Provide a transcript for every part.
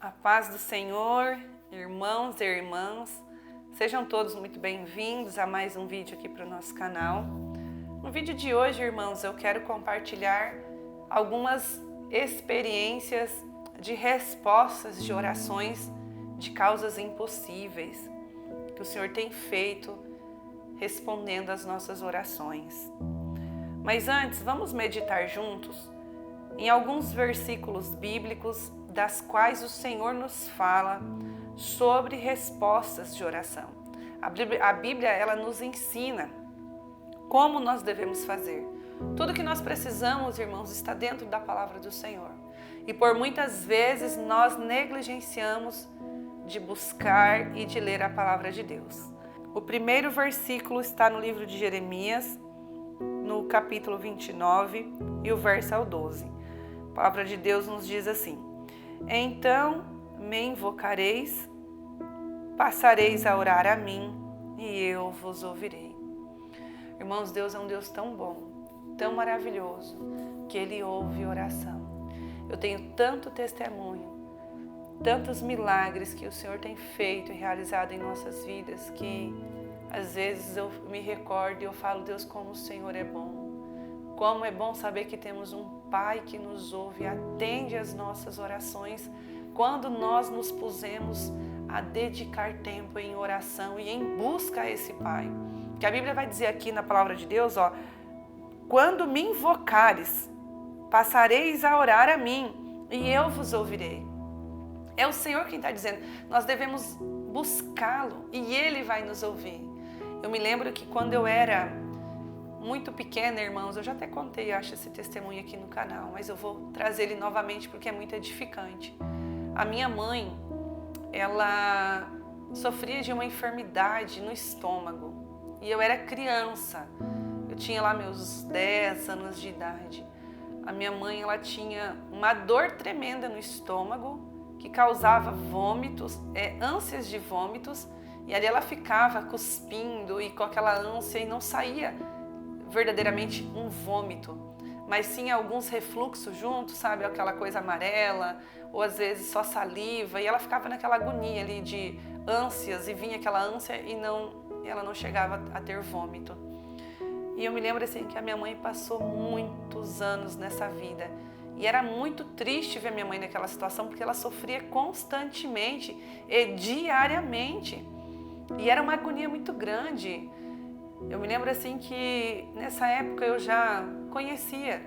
A paz do Senhor, irmãos e irmãs, sejam todos muito bem-vindos a mais um vídeo aqui para o nosso canal. No vídeo de hoje, irmãos, eu quero compartilhar algumas experiências de respostas de orações de causas impossíveis que o Senhor tem feito respondendo às nossas orações. Mas antes, vamos meditar juntos em alguns versículos bíblicos das quais o Senhor nos fala sobre respostas de oração. A Bíblia, ela nos ensina como nós devemos fazer. Tudo que nós precisamos, irmãos, está dentro da palavra do Senhor. E por muitas vezes nós negligenciamos de buscar e de ler a palavra de Deus. O primeiro versículo está no livro de Jeremias, no capítulo 29 e o verso é o 12. A palavra de Deus nos diz assim: então me invocareis, passareis a orar a mim e eu vos ouvirei. Irmãos, Deus é um Deus tão bom, tão maravilhoso, que Ele ouve oração. Eu tenho tanto testemunho, tantos milagres que o Senhor tem feito e realizado em nossas vidas, que às vezes eu me recordo e eu falo: Deus, como o Senhor é bom. Como é bom saber que temos um Pai que nos ouve e atende às nossas orações quando nós nos pusemos a dedicar tempo em oração e em busca a esse Pai. Que a Bíblia vai dizer aqui na palavra de Deus, quando me invocares, passareis a orar a mim e eu vos ouvirei. É o Senhor quem está dizendo, nós devemos buscá-lo e Ele vai nos ouvir. Eu me lembro que quando eu era muito pequena, irmãos, eu já até contei, acho, esse testemunho aqui no canal, mas eu vou trazer ele novamente porque é muito edificante. A minha mãe, ela sofria de uma enfermidade no estômago e eu era criança, eu tinha lá meus 10 anos de idade. A minha mãe, ela tinha uma dor tremenda no estômago que causava vômitos, ânsias de vômitos, e ali ela ficava cuspindo e com aquela ânsia e não saía verdadeiramente um vômito, mas sim alguns refluxos juntos, sabe, aquela coisa amarela, ou às vezes só saliva, e ela ficava naquela agonia ali de ânsias, e vinha aquela ânsia e ela não chegava a ter vômito. E eu me lembro assim que a minha mãe passou muitos anos nessa vida, e era muito triste ver minha mãe naquela situação, porque ela sofria constantemente e diariamente, e era uma agonia muito grande. Eu me lembro assim que nessa época eu já conhecia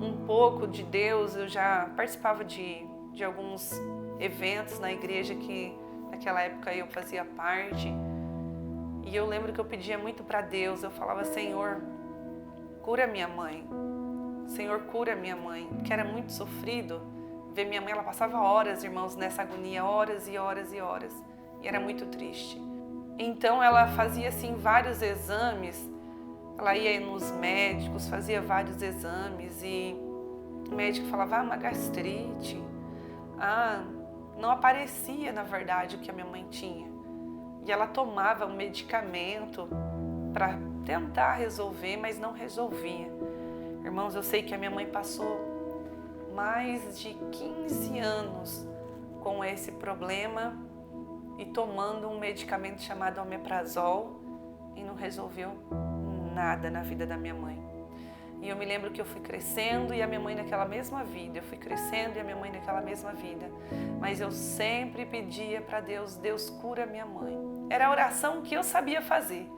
um pouco de Deus, eu já participava de alguns eventos na igreja que naquela época eu fazia parte. E eu lembro que eu pedia muito para Deus, eu falava: Senhor, cura minha mãe. Senhor, cura minha mãe, que era muito sofrido ver minha mãe, ela passava horas, irmãos, nessa agonia, horas e horas e horas, e era muito triste. Então ela fazia assim vários exames, ela ia nos médicos, fazia vários exames e o médico falava: uma gastrite, não aparecia na verdade o que a minha mãe tinha. E ela tomava um medicamento para tentar resolver, mas não resolvia. Irmãos, eu sei que a minha mãe passou mais de 15 anos com esse problema e tomando um medicamento chamado omeprazol e não resolveu nada na vida da minha mãe. E eu me lembro que eu fui crescendo e a minha mãe naquela mesma vida, eu fui crescendo e a minha mãe naquela mesma vida, mas eu sempre pedia para Deus: Deus, cura minha mãe. Era a oração que eu sabia fazer: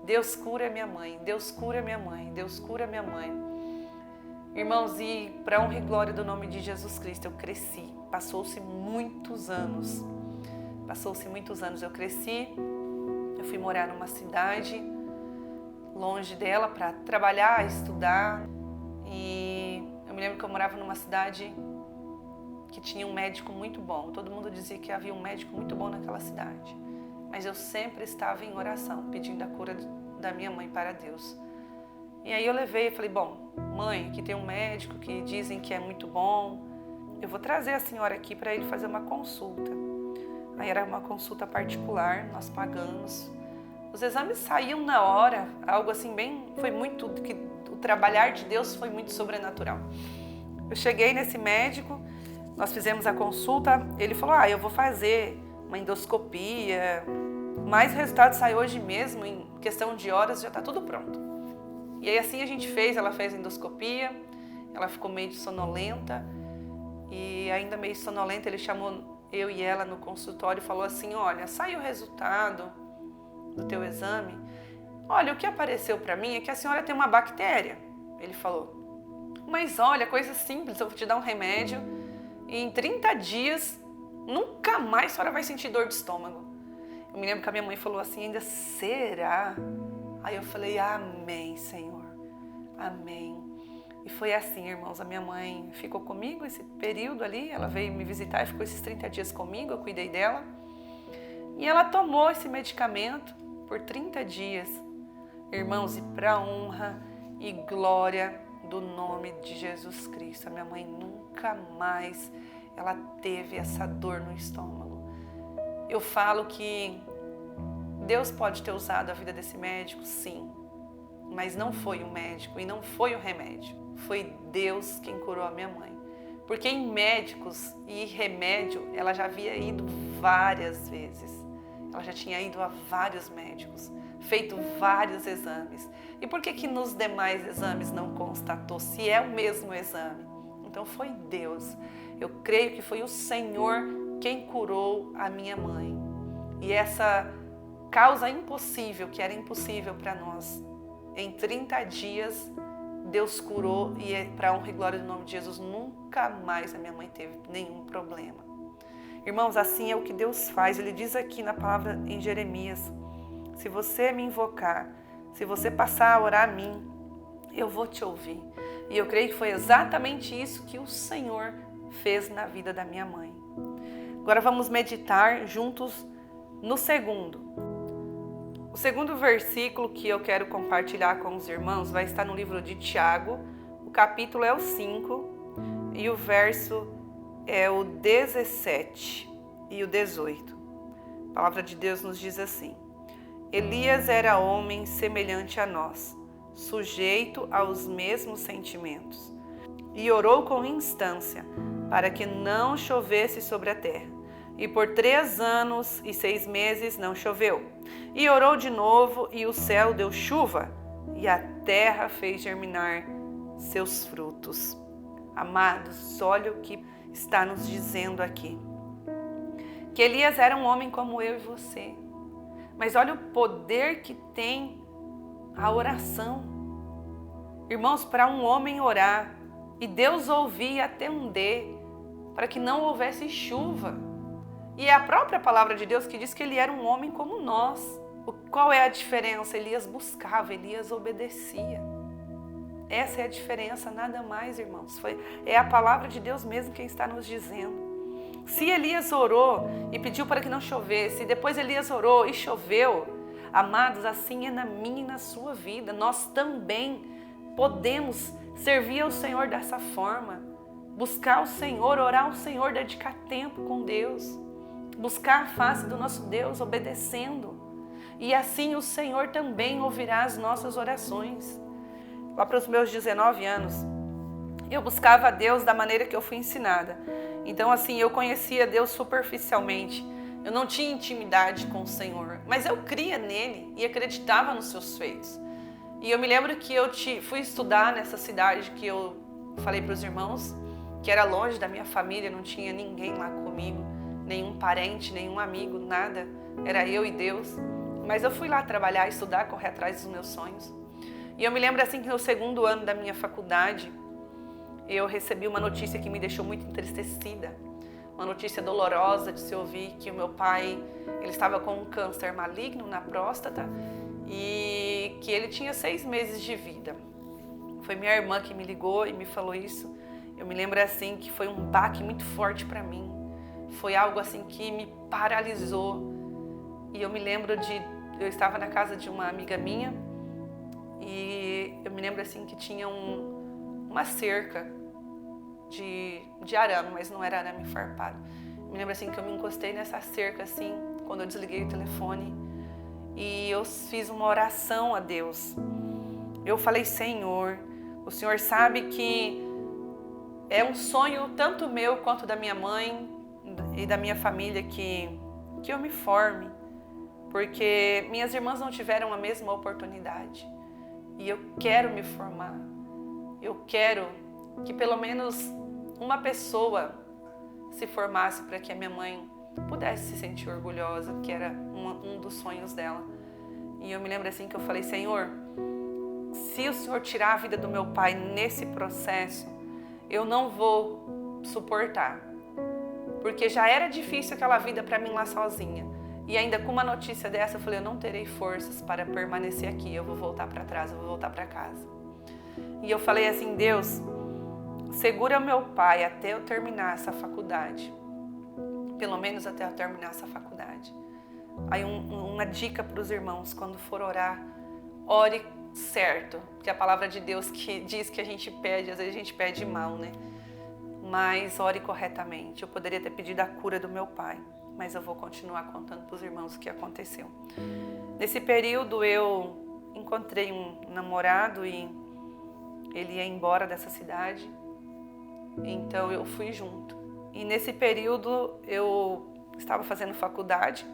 Deus, cura minha mãe, Deus, cura minha mãe, Deus, cura minha mãe. Irmãos, e para honra e glória do nome de Jesus Cristo, eu cresci, passou-se muitos anos, eu cresci, eu fui morar numa cidade longe dela para trabalhar, estudar, e eu me lembro que eu morava numa cidade que tinha um médico muito bom, todo mundo dizia que havia um médico muito bom naquela cidade, mas eu sempre estava em oração, pedindo a cura da minha mãe para Deus. E aí eu levei e falei: bom, mãe, aqui tem um médico que dizem que é muito bom, eu vou trazer a senhora aqui para ele fazer uma consulta. Aí era uma consulta particular, nós pagamos. Os exames saíam na hora, algo assim o trabalhar de Deus foi muito sobrenatural. Eu cheguei nesse médico, nós fizemos a consulta, ele falou, eu vou fazer uma endoscopia, mas o resultado sai hoje mesmo, em questão de horas já está tudo pronto. E aí assim a gente fez, ela fez a endoscopia, ela ficou meio sonolenta, e ainda meio sonolenta ele chamou eu e ela no consultório e falou assim, olha, saiu o resultado do teu exame, olha, o que apareceu para mim é que a senhora tem uma bactéria, ele falou, mas olha, coisa simples, eu vou te dar um remédio e em 30 dias nunca mais a senhora vai sentir dor de estômago. Eu me lembro que a minha mãe falou assim, ainda será? Aí eu falei, amém, Senhor, amém. E foi assim, irmãos, a minha mãe ficou comigo esse período ali, ela veio me visitar e ficou esses 30 dias comigo, eu cuidei dela. E ela tomou esse medicamento por 30 dias, irmãos, e para honra e glória do nome de Jesus Cristo. A minha mãe nunca mais ela teve essa dor no estômago. Eu falo que Deus pode ter usado a vida desse médico, sim, mas não foi o médico e não foi o remédio. Foi Deus quem curou a minha mãe. Porque em médicos e remédio, ela já havia ido várias vezes. Ela já tinha ido a vários médicos, feito vários exames. E por que nos demais exames não constatou se é o mesmo exame? Então foi Deus. Eu creio que foi o Senhor quem curou a minha mãe. E essa causa impossível, que era impossível para nós, em 30 dias, Deus curou e para honra e glória do nome de Jesus, nunca mais a minha mãe teve nenhum problema. Irmãos, assim é o que Deus faz. Ele diz aqui na palavra em Jeremias, se você me invocar, se você passar a orar a mim, eu vou te ouvir. E eu creio que foi exatamente isso que o Senhor fez na vida da minha mãe. Agora vamos meditar juntos no segundo. O segundo versículo que eu quero compartilhar com os irmãos vai estar no livro de Tiago, o capítulo é o 5 e o verso é o 17 e o 18. A palavra de Deus nos diz assim: Elias era homem semelhante a nós, sujeito aos mesmos sentimentos, e orou com instância para que não chovesse sobre a terra. E por 3 anos e 6 meses não choveu. E orou de novo, e o céu deu chuva, e a terra fez germinar seus frutos. Amados, olha o que está nos dizendo aqui. Que Elias era um homem como eu e você. Mas olha o poder que tem a oração. Irmãos, para um homem orar, e Deus ouvir e atender, para que não houvesse chuva. E é a própria palavra de Deus que diz que ele era um homem como nós. Qual é a diferença? Elias buscava, Elias obedecia. Essa é a diferença, nada mais, irmãos. É a palavra de Deus mesmo quem está nos dizendo. Se Elias orou e pediu para que não chovesse, e depois Elias orou e choveu, amados, assim é na minha e na sua vida. Nós também podemos servir ao Senhor dessa forma. Buscar o Senhor, orar ao Senhor, dedicar tempo com Deus. Buscar a face do nosso Deus, obedecendo. E assim o Senhor também ouvirá as nossas orações. Lá para os meus 19 anos, eu buscava a Deus da maneira que eu fui ensinada. Então assim, eu conhecia Deus superficialmente. Eu não tinha intimidade com o Senhor. Mas eu cria nele e acreditava nos seus feitos. E eu me lembro que eu fui estudar nessa cidade que eu falei para os irmãos, que era longe da minha família, não tinha ninguém lá comigo. Nenhum parente, nenhum amigo, nada. Era eu e Deus. Mas eu fui lá trabalhar, estudar, correr atrás dos meus sonhos. E eu me lembro assim que no 2º ano da minha faculdade, eu recebi uma notícia que me deixou muito entristecida. Uma notícia dolorosa de se ouvir que o meu pai, ele estava com um câncer maligno na próstata e que ele tinha 6 meses de vida. Foi minha irmã que me ligou e me falou isso. Eu me lembro assim que foi um baque muito forte para mim. Foi algo assim que me paralisou. E eu me lembro eu estava na casa de uma amiga minha e eu me lembro assim que tinha uma cerca de arame, mas não era arame farpado. Me lembro assim que eu me encostei nessa cerca assim, quando eu desliguei o telefone e eu fiz uma oração a Deus. Eu falei: Senhor, o Senhor sabe que É um sonho tanto meu quanto da minha mãe e da minha família que eu me forme, porque minhas irmãs não tiveram a mesma oportunidade e eu quero me formar. Eu quero que pelo menos uma pessoa se formasse para que a minha mãe pudesse se sentir orgulhosa, que era um dos sonhos dela. E eu me lembro assim que eu falei: Senhor, se o Senhor tirar a vida do meu pai nesse processo, eu não vou suportar, porque já era difícil aquela vida para mim lá sozinha. E ainda com uma notícia dessa, eu falei: eu não terei forças para permanecer aqui, eu vou voltar para trás, eu vou voltar para casa. E eu falei assim: Deus, segura meu pai até eu terminar essa faculdade, pelo menos até eu terminar essa faculdade. Aí uma dica para os irmãos: quando for orar, ore certo, porque a palavra de Deus que diz que a gente pede, às vezes a gente pede mal, né? Mas ore corretamente. Eu poderia ter pedido a cura do meu pai, mas eu vou continuar contando para os irmãos o que aconteceu. Nesse período eu encontrei um namorado e ele ia embora dessa cidade, então eu fui junto. E nesse período eu estava fazendo faculdade.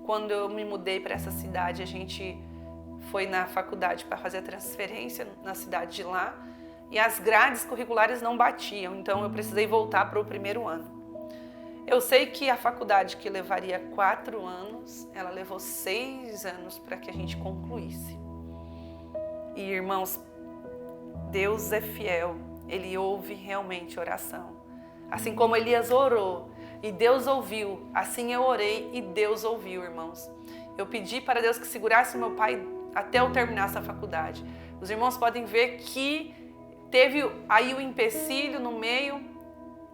Quando eu me mudei para essa cidade, a gente foi na faculdade para fazer a transferência na cidade de lá e as grades curriculares não batiam, então eu precisei voltar para o primeiro ano. Eu sei que a faculdade, que levaria 4 anos, ela levou 6 anos para que a gente concluísse. E irmãos, Deus é fiel, Ele ouve realmente oração. Assim como Elias orou e Deus ouviu, assim eu orei e Deus ouviu, irmãos. Eu pedi para Deus que segurasse meu pai até eu terminar essa faculdade. Os irmãos podem ver que teve aí o empecilho no meio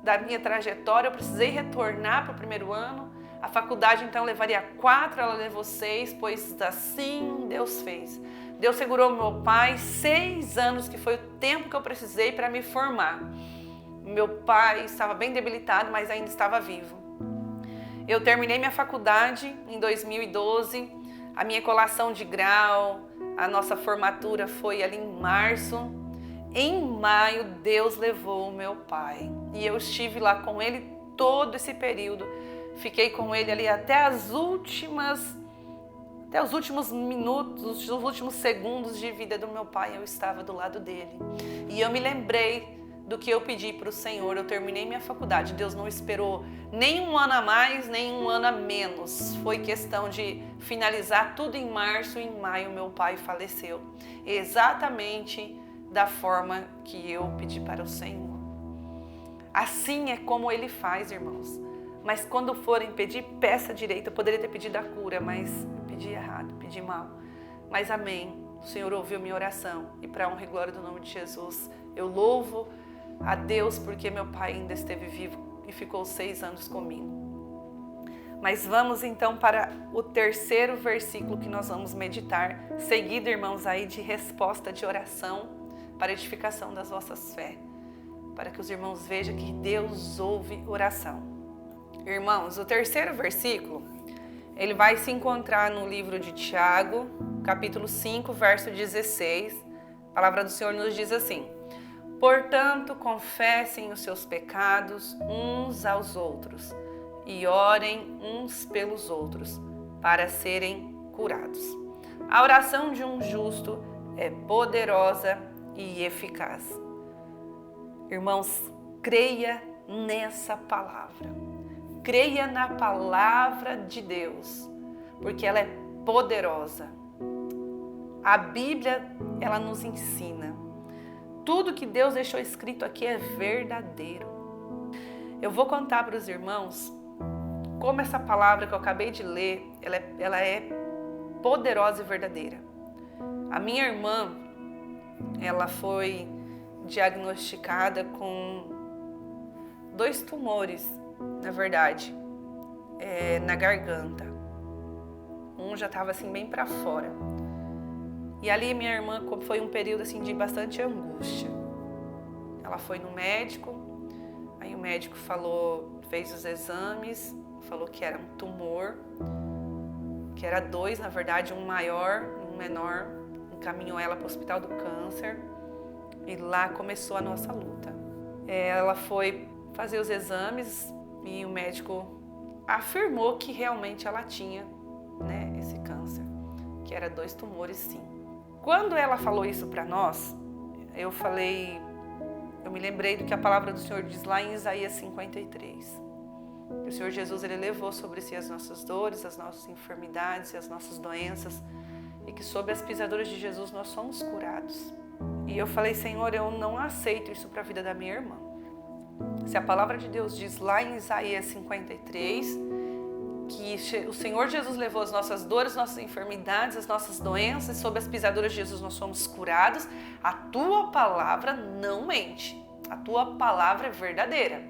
da minha trajetória. Eu precisei retornar para o primeiro ano. A faculdade então levaria 4, ela levou 6, pois assim Deus fez. Deus segurou meu pai 6 anos, que foi o tempo que eu precisei para me formar. Meu pai estava bem debilitado, mas ainda estava vivo. Eu terminei minha faculdade em 2012. A minha colação de grau, a nossa formatura foi ali em março. Em maio, Deus levou o meu pai. E eu estive lá com ele todo esse período. Fiquei com ele ali até os últimos minutos, os últimos segundos de vida do meu pai. Eu estava do lado dele. E eu me lembrei do que eu pedi para o Senhor. Eu terminei minha faculdade. Deus não esperou nem um ano a mais, nem um ano a menos. Foi questão de finalizar tudo em março e em maio meu pai faleceu. Exatamente da forma que eu pedi para o Senhor. Assim é como Ele faz, irmãos. Mas quando forem pedir, peça direito. Eu poderia ter pedido a cura, mas pedi errado, pedi mal. Mas amém. O Senhor ouviu minha oração. E para a honra e glória do nome de Jesus, eu louvo a Deus porque meu pai ainda esteve vivo e ficou 6 anos comigo. Mas vamos então para o terceiro versículo que nós vamos meditar, seguido, irmãos, aí de resposta de oração para edificação das vossas fés, para que os irmãos vejam que Deus ouve oração. Irmãos, o terceiro versículo, ele vai se encontrar no livro de Tiago, capítulo 5, verso 16. A palavra do Senhor nos diz assim: portanto, confessem os seus pecados uns aos outros e orem uns pelos outros para serem curados. A oração de um justo é poderosa e eficaz. Irmãos, creia nessa palavra. Creia na palavra de Deus, porque ela é poderosa. A Bíblia, ela nos ensina. Tudo que Deus deixou escrito aqui é verdadeiro. Eu vou contar para os irmãos como essa palavra que eu acabei de ler, ela é poderosa e verdadeira. A minha irmã, ela foi diagnosticada com 2 tumores, na verdade, na garganta. Um já estava assim bem para fora. E ali minha irmã foi um período assim de bastante angústia. Ela foi no médico, aí o médico fez os exames, falou que era um tumor, que era 2, na verdade, um maior e um menor. Encaminhou ela para o Hospital do Câncer e lá começou a nossa luta. Ela foi fazer os exames e o médico afirmou que realmente ela tinha, né, esse câncer, que era 2 tumores, sim. Quando ela falou isso para nós, eu me lembrei do que a palavra do Senhor diz lá em Isaías 53. O Senhor Jesus, Ele levou sobre si as nossas dores, as nossas enfermidades e as nossas doenças, e que sob as pisaduras de Jesus nós somos curados. E eu falei, Senhor, eu não aceito isso para a vida da minha irmã. Se a palavra de Deus diz lá em Isaías 53, que o Senhor Jesus levou as nossas dores, nossas enfermidades, as nossas doenças, e sob as pisaduras de Jesus nós somos curados, a tua palavra não mente, a tua palavra é verdadeira.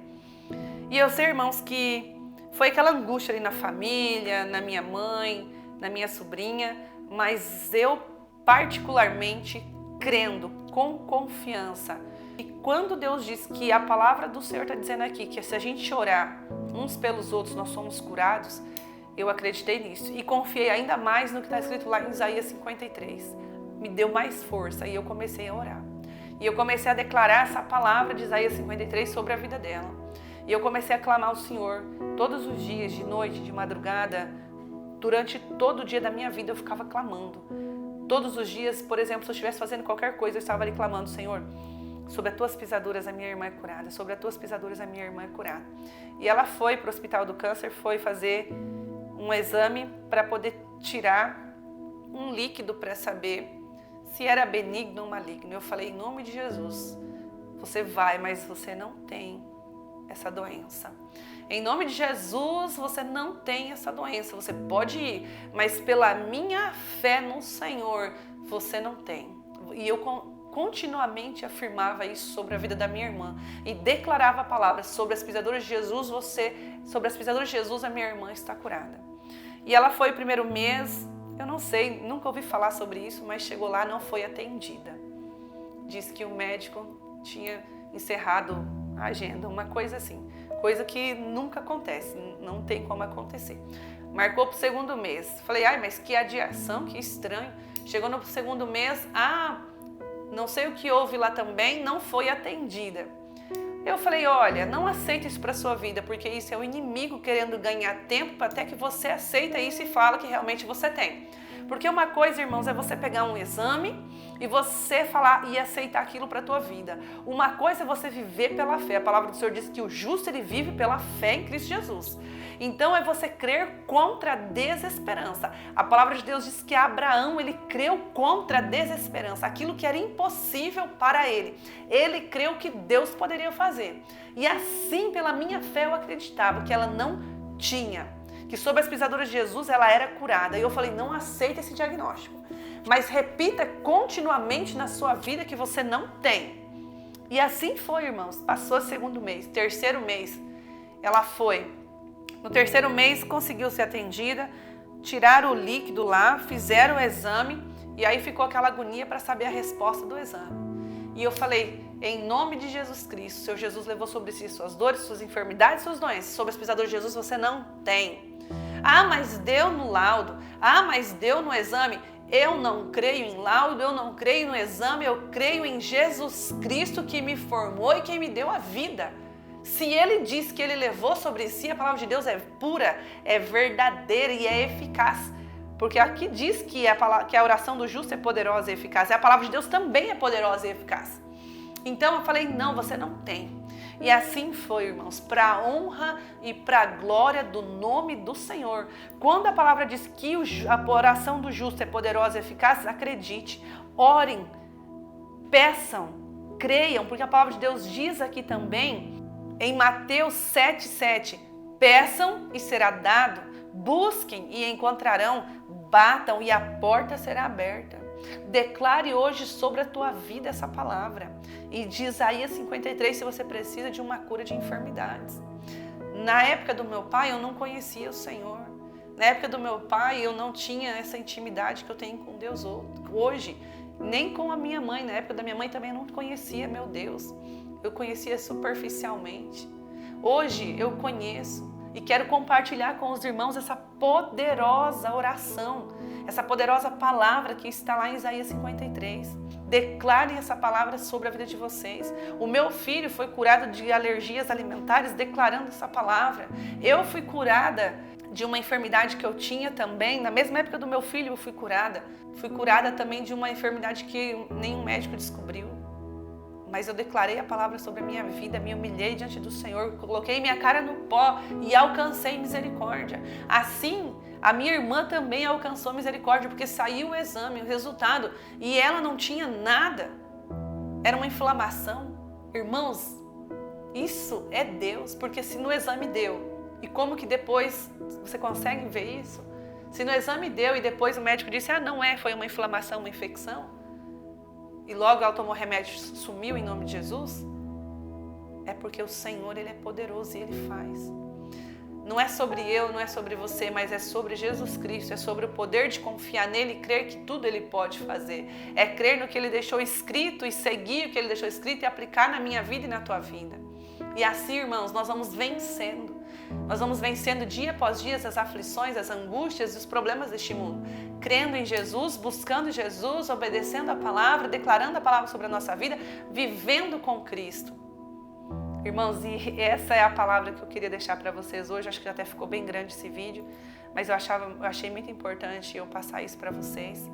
E eu sei, irmãos, que foi aquela angústia ali na família, na minha mãe, na minha sobrinha, mas eu particularmente crendo, com confiança. E quando Deus diz que a palavra do Senhor está dizendo aqui, que se a gente orar uns pelos outros nós somos curados, eu acreditei nisso. E confiei ainda mais no que está escrito lá em Isaías 53. Me deu mais força e eu comecei a orar. E eu comecei a declarar essa palavra de Isaías 53 sobre a vida dela. E eu comecei a clamar ao Senhor todos os dias, de noite, de madrugada. Durante todo o dia da minha vida eu ficava clamando. Todos os dias, por exemplo, se eu estivesse fazendo qualquer coisa, eu estava ali clamando, Senhor, sobre as tuas pisaduras a minha irmã é curada, sobre as tuas pisaduras a minha irmã é curada. E ela foi para o Hospital do Câncer, foi fazer um exame para poder tirar um líquido para saber se era benigno ou maligno. Eu falei, em nome de Jesus, você vai, mas você não tem essa doença. Em nome de Jesus, você não tem essa doença. Você pode ir, mas pela minha fé no Senhor, você não tem. E eu continuamente afirmava isso sobre a vida da minha irmã e declarava a palavra sobre as pisaduras de Jesus, sobre as pisaduras de Jesus, a minha irmã está curada. E ela foi o primeiro mês, eu não sei, nunca ouvi falar sobre isso, mas chegou lá, não foi atendida. Diz que o médico tinha encerrado a agenda, uma coisa assim, coisa que nunca acontece, não tem como acontecer. Marcou para o segundo mês, falei, ai, mas que adiação, que estranho. Chegou no segundo mês, não sei o que houve lá também, não foi atendida. Eu falei, olha, não aceita isso para a sua vida, porque isso é o inimigo querendo ganhar tempo até que você aceita isso e fala que realmente você tem. Porque uma coisa, irmãos, é você pegar um exame e você falar e aceitar aquilo para a tua vida. Uma coisa é você viver pela fé. A palavra do Senhor diz que o justo, ele vive pela fé em Cristo Jesus. Então é você crer contra a desesperança. A palavra de Deus diz que Abraão, ele creu contra a desesperança. Aquilo que era impossível para ele. Ele creu que Deus poderia fazer. E assim, pela minha fé, eu acreditava que ela não tinha. Que sob as pisaduras de Jesus ela era curada. E eu falei, não aceita esse diagnóstico. Mas repita continuamente na sua vida que você não tem. E assim foi, irmãos. Passou o segundo mês, terceiro mês, ela foi. No terceiro mês conseguiu ser atendida, tiraram o líquido lá, fizeram o exame e aí ficou aquela agonia para saber a resposta do exame. E eu falei, em nome de Jesus Cristo, o Senhor Jesus levou sobre si suas dores, suas enfermidades, suas doenças. Sobre as pisaduras de Jesus você não tem. Mas deu no laudo. Mas deu no exame. Eu não creio em laudo, eu não creio no exame, eu creio em Jesus Cristo que me formou e que me deu a vida. Se Ele diz que Ele levou sobre si, a palavra de Deus é pura, é verdadeira e é eficaz. Porque aqui diz que a oração do justo é poderosa e eficaz. E a palavra de Deus também é poderosa e eficaz. Então eu falei, não, você não tem. E assim foi, irmãos, para a honra e para a glória do nome do Senhor. Quando a palavra diz que a oração do justo é poderosa e eficaz, acredite, orem, peçam, creiam, porque a palavra de Deus diz aqui também, em Mateus 7,7, peçam e será dado, busquem e encontrarão, batam e a porta será aberta. Declare hoje sobre a tua vida essa palavra. E de Isaías 53, se você precisa de uma cura de enfermidades. Na época do meu pai, eu não conhecia o Senhor. Na época do meu pai, eu não tinha essa intimidade que eu tenho com Deus hoje. Nem com a minha mãe. Na época da minha mãe também eu não conhecia, meu Deus. Eu conhecia superficialmente. Hoje eu conheço. E quero compartilhar com os irmãos essa poderosa oração, essa poderosa palavra que está lá em Isaías 53. Declarem essa palavra sobre a vida de vocês. O meu filho foi curado de alergias alimentares declarando essa palavra. Eu fui curada de uma enfermidade que eu tinha também. Na mesma época do meu filho eu fui curada. Fui curada também de uma enfermidade que nenhum médico descobriu. Mas eu declarei a palavra sobre a minha vida, me humilhei diante do Senhor, coloquei minha cara no pó e alcancei misericórdia. Assim, a minha irmã também alcançou misericórdia, porque saiu o exame, o resultado, e ela não tinha nada. Era uma inflamação. Irmãos, isso é Deus, porque se no exame deu, e como que depois você consegue ver isso? Se no exame deu e depois o médico disse, não foi uma inflamação, uma infecção, e logo ela tomou remédio, sumiu em nome de Jesus, é porque o Senhor, Ele é poderoso e Ele faz. Não é sobre eu, não é sobre você, mas é sobre Jesus Cristo, é sobre o poder de confiar nele e crer que tudo Ele pode fazer. É crer no que Ele deixou escrito e seguir o que Ele deixou escrito e aplicar na minha vida e na tua vida. E assim, irmãos, nós vamos vencendo. Nós vamos vencendo dia após dia as aflições, as angústias e os problemas deste mundo. Crendo em Jesus, buscando Jesus, obedecendo a palavra, declarando a palavra sobre a nossa vida, vivendo com Cristo. Irmãos, e essa é a palavra que eu queria deixar para vocês hoje. Acho que até ficou bem grande esse vídeo, mas eu achei muito importante eu passar isso para vocês.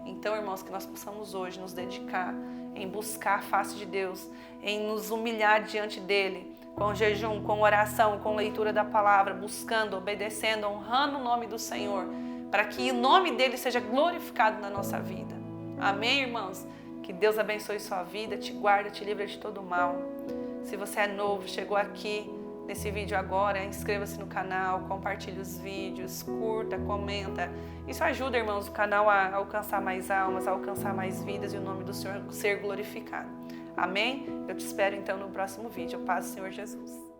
Então, irmãos, que nós possamos hoje nos dedicar em buscar a face de Deus, em nos humilhar diante dEle, com jejum, com oração, com leitura da palavra, buscando, obedecendo, honrando o nome do Senhor, para que o nome dEle seja glorificado na nossa vida. Amém, irmãos? Que Deus abençoe sua vida, te guarde, te livre de todo mal. Se você é novo, chegou aqui nesse vídeo agora, inscreva-se no canal, compartilhe os vídeos, curta, comenta. Isso ajuda, irmãos, o canal a alcançar mais almas, a alcançar mais vidas e o nome do Senhor ser glorificado. Amém? Eu te espero então no próximo vídeo. Paz do Senhor Jesus.